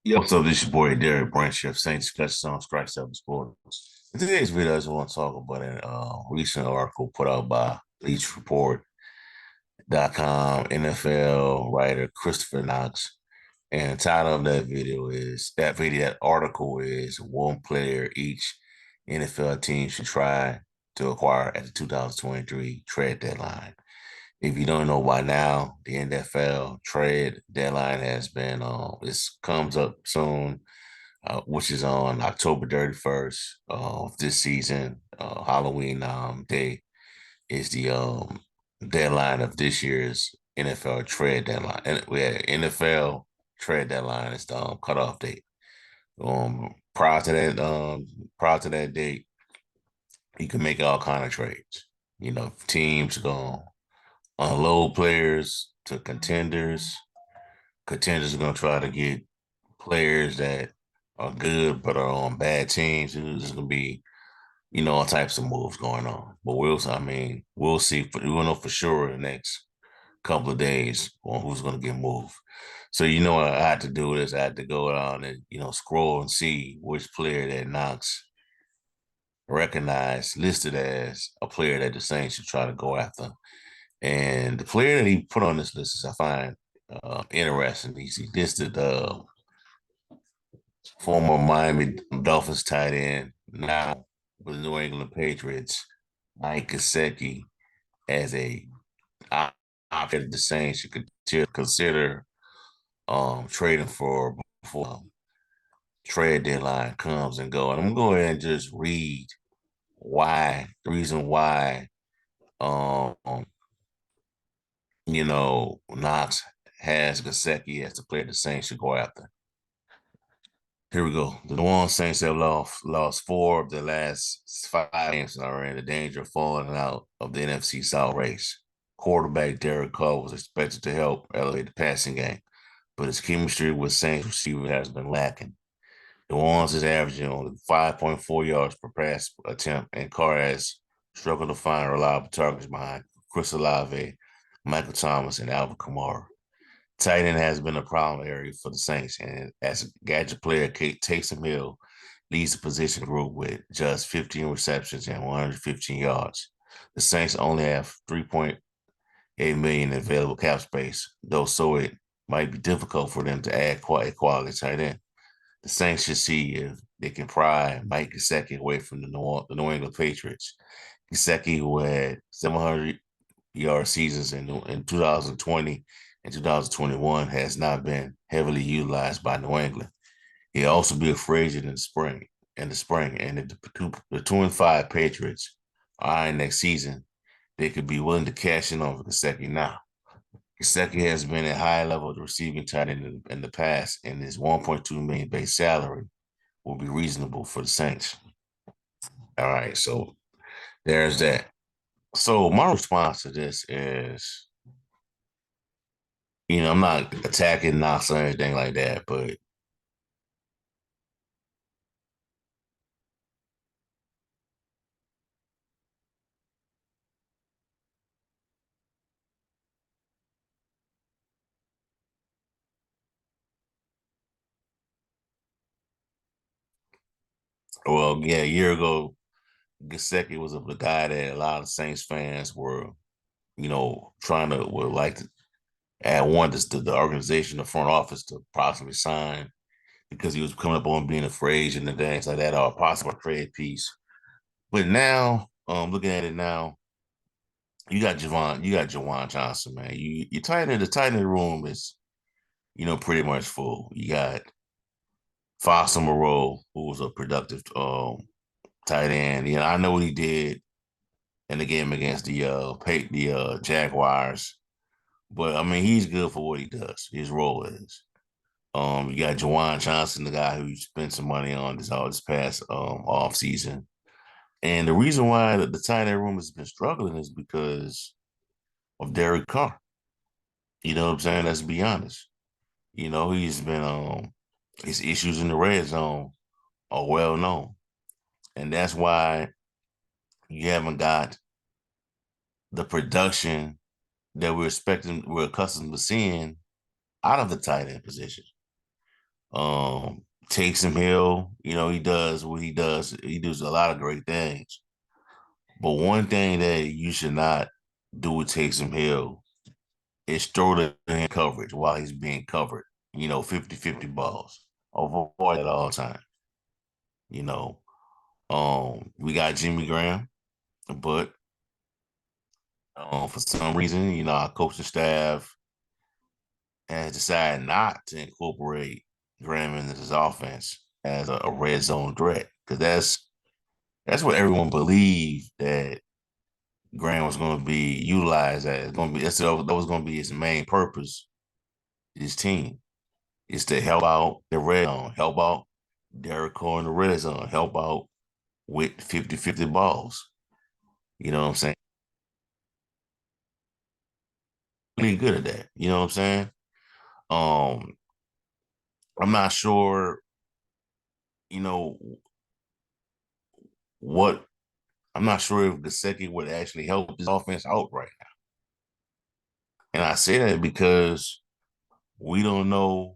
Yo, what's up? This your boy Derek Branch of Saint Discussions on Strike Seven Sports. In today's video, I just want to talk about a recent article put out by BleachReport.com NFL writer Christopher Knox. And the title of that article is one player each NFL team should try to acquire at the 2023 trade deadline. If you don't know by now, the NFL trade deadline has been this comes up soon, which is on October 31st of this season. Halloween day is the deadline of this year's NFL trade deadline. And we had NFL trade deadline is the cutoff date. Prior to that date, you can make all kind of trades. You know, teams go unload players to contenders. Contenders are gonna try to get players that are good but are on bad teams. There's gonna be, all types of moves going on. But we'll see. We'll know for sure in the next couple of days on who's gonna get moved. So what I had to do is I had to go down and scroll and see which player that Knox recognized listed as a player that the Saints should try to go after. And the player that he put on this list is I find interesting. He listed former Miami Dolphins tight end, now with the New England Patriots, Mike Gesicki, as a option the Saints should consider trading for before trade deadline comes and go. And I'm going to go ahead and just read the reason why um Knox has Gesicki as the player the Saints should go after. Here we go. The New Orleans Saints have lost four of the last 5 games and are in the danger of falling out of the NFC South race. Quarterback Derek Carr was expected to help elevate the passing game, but his chemistry with Saints receivers has been lacking. New Orleans is averaging only 5.4 yards per pass attempt, and Carr has struggled to find reliable targets behind Chris Olave, Michael Thomas, and Alvin Kamara. Tight end has been a problem area for the Saints, and as a gadget player, Taysom Hill leads the position group with just 15 receptions and 115 yards. The Saints only have 3.8 million available cap space, though, so it might be difficult for them to add quality tight end. The Saints should see if they can pry Mike Gesicki away from the New England Patriots. Gesicki, who had 700-yard seasons in 2020 and 2021, has not been heavily utilized by New England. He'll also be a free agent in the spring. And the 2-5 Patriots are eyeing next season, they could be willing to cash in on Gesicki now. Gesicki has been at high level of receiving tight end in the past, and his 1.2 million base salary will be reasonable for the Saints. All right, so there's that. So my response to this is, I'm not attacking Knox or anything like that, but well, yeah, a year ago, Gesicki was the guy that a lot of Saints fans were, trying to would like to add one to the organization, the front office to possibly sign because he was coming up on being a free agent and things like that, or a possible trade piece. But now, looking at it now, you got Jawan Johnson, man. The tight end room is, pretty much full. You got Foster Moreau, who was a productive tight end. I know what he did in the game against the Jaguars, but I mean he's good for what he does. His role is. You got Jawan Johnson, the guy who you spent some money on this past off season. And the reason why the tight end room has been struggling is because of Derek Carr. You know what I'm saying? Let's be honest. He's been his issues in the red zone are well known. And that's why you haven't got the production that we're accustomed to seeing out of the tight end position. Taysom Hill, he does what he does. He does a lot of great things. But one thing that you should not do with Taysom Hill is throw the in coverage while he's being covered. 50-50 balls. Avoid at all time. You know, we got Jimmy Graham, but for some reason, our coaching staff has decided not to incorporate Graham into his offense as a red zone threat because that's what everyone believed that Graham was going to be utilized as. That was going to be his main purpose. His team is to help out the red zone, help out Derek Carr in the red zone, help out with 50-50 balls. You know what I'm saying? Really good at that. You know what I'm saying? Um, I'm not sure, you know, what I'm not sure if Gesicki would actually help this offense out right now. And I say that because we don't know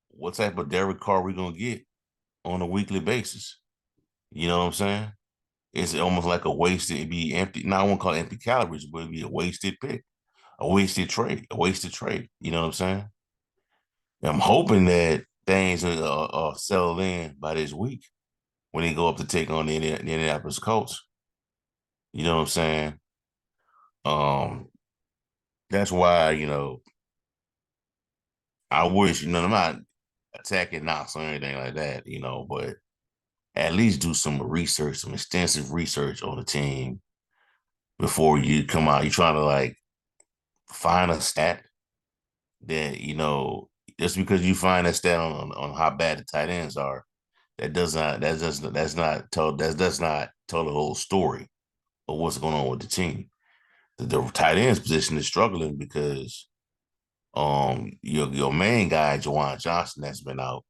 what type of Derek Carr we're gonna get on a weekly basis. You know what I'm saying? It's almost like a wasted, it'd be empty. Now I won't call it empty calories, but it'd be a wasted pick, a wasted trade, a wasted trade. You know what I'm saying? And I'm hoping that things are settled in by this week when they go up to take on the Indianapolis Colts. You know what I'm saying? Um, that's why, I wish, I'm not attacking Knox or anything like that, but at least do some research, some extensive research on the team before you come out. You're trying to like find a stat that, just because you find a stat on how bad the tight ends are, that does not tell the whole story of what's going on with the team. The tight ends position is struggling because your main guy, Jawan Johnson, that's been out.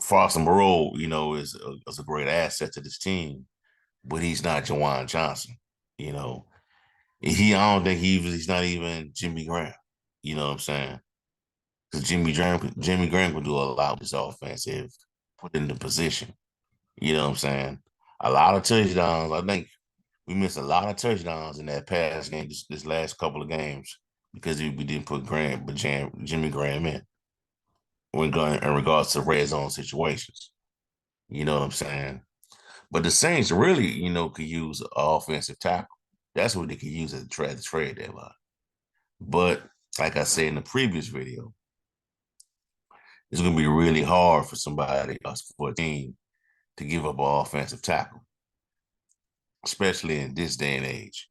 Foster Moreau, is a great asset to this team, but he's not Jawan Johnson. You know, I don't think he's not even Jimmy Graham. You know what I'm saying? Because Jimmy Graham can do a lot with his offense if put in the position. You know what I'm saying? A lot of touchdowns. I think we missed a lot of touchdowns in that past game, this last couple of games, because we didn't put Jimmy Graham in when going in regards to red zone situations. You know what I'm saying? But the Saints really, could use an offensive tackle. That's what they could use at the trade deadline. But like I said in the previous video, it's going to be really hard for for a team to give up an offensive tackle, especially in this day and age.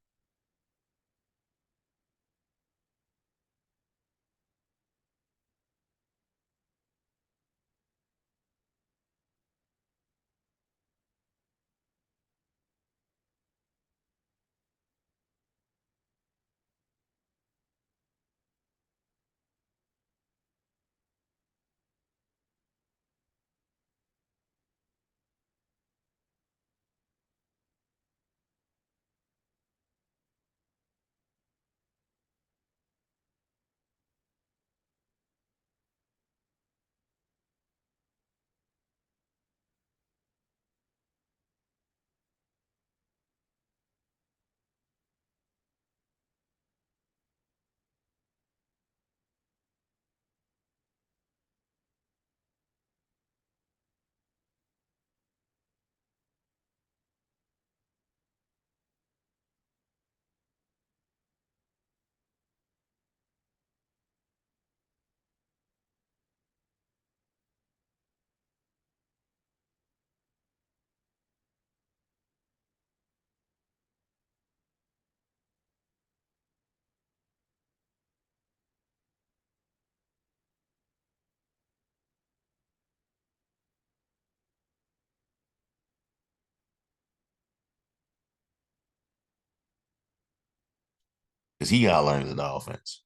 Because he got to learn the offense.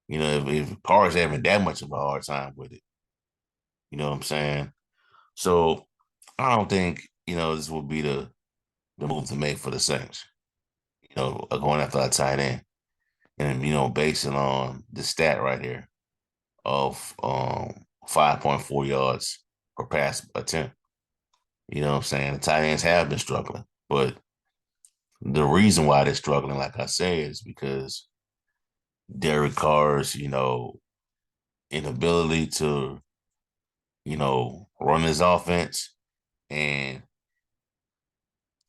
If Carr's having that much of a hard time with it, you know what I'm saying? So I don't think, this would be the move to make for the Saints, going after that tight end. And basing on the stat right here of 5.4 yards per pass attempt. You know what I'm saying? The tight ends have been struggling. But the reason why they're struggling, like I said, is because Derek Carr's, inability to, run his offense, and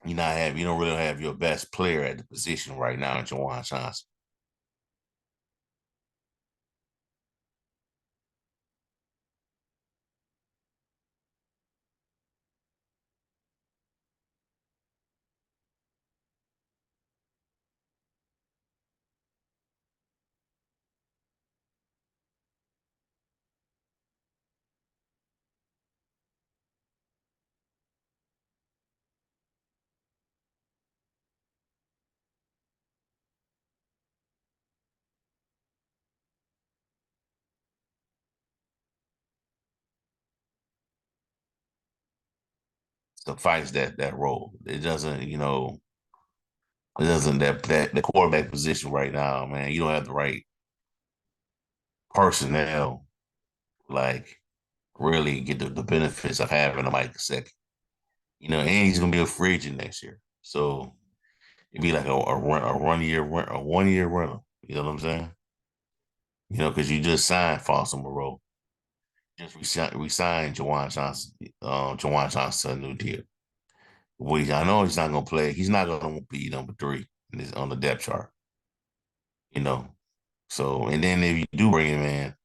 you don't really have your best player at the position right now in Jawan Johnson. Suffice that role. It doesn't that the quarterback position right now, man. You don't have the right personnel, like really get the benefits of having a Mike Gesicki. And he's gonna be a free agent next year, so it'd be like a 1 year rental. You know what I'm saying? Because you just signed Foster Moreau, just re-signed Jawan Johnson a new deal. Well, I know he's not gonna play. He's not gonna be number three on the depth chart. You know, so and then if you do bring him in,